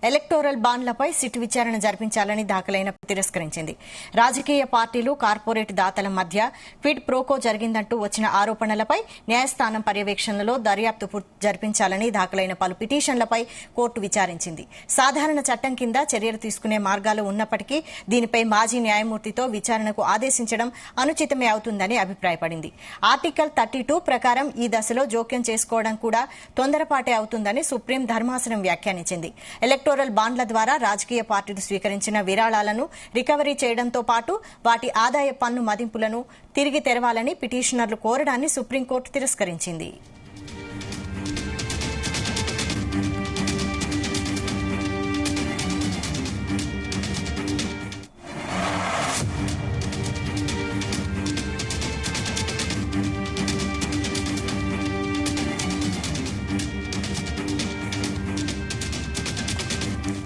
Electoral బాండ్లపై SIT విచారణ జరిపించాలని దాఖలైన తిరస్కరించింది. రాజకీయ పార్టీలు, కార్పొరేట్ దాతల మధ్య క్విడ్ ప్రోకో జరిగిందంటూ వచ్చిన ఆరోపణలపై న్యాయస్థానం పర్యవేక్షణలో దర్యాప్తు జరిపించాలని దాఖలైన పలు పిటిషన్లపై కోర్టు విచారించింది. సాధారణ చట్టం కింద చర్యలు తీసుకునే మార్గాలు ఉన్నప్పటికీ దీనిపై మాజీ న్యాయమూర్తితో విచారణకు ఆదేశించడం అనుచితమే అవుతుందని అభిప్రాయపడింది. ఆర్టికల్ 32 ప్రకారం ఈ దశలో జోక్యం చేసుకోవడం కూడా తొందరపాటే అవుతుందని సుప్రీం ధర్మాసనం వ్యాఖ్యానించింది. ఎలక్టోరల్ బాండ్ల ద్వారా రాజకీయ పార్టీలు స్వీకరించిన విరాళాలను రికవరీ చేయడంతో పాటు వాటి ఆదాయ పన్ను మదింపులను తిరిగి తెరవాలని పిటిషనర్లు కోరడాన్ని సుప్రీంకోర్టు తిరస్కరించింది.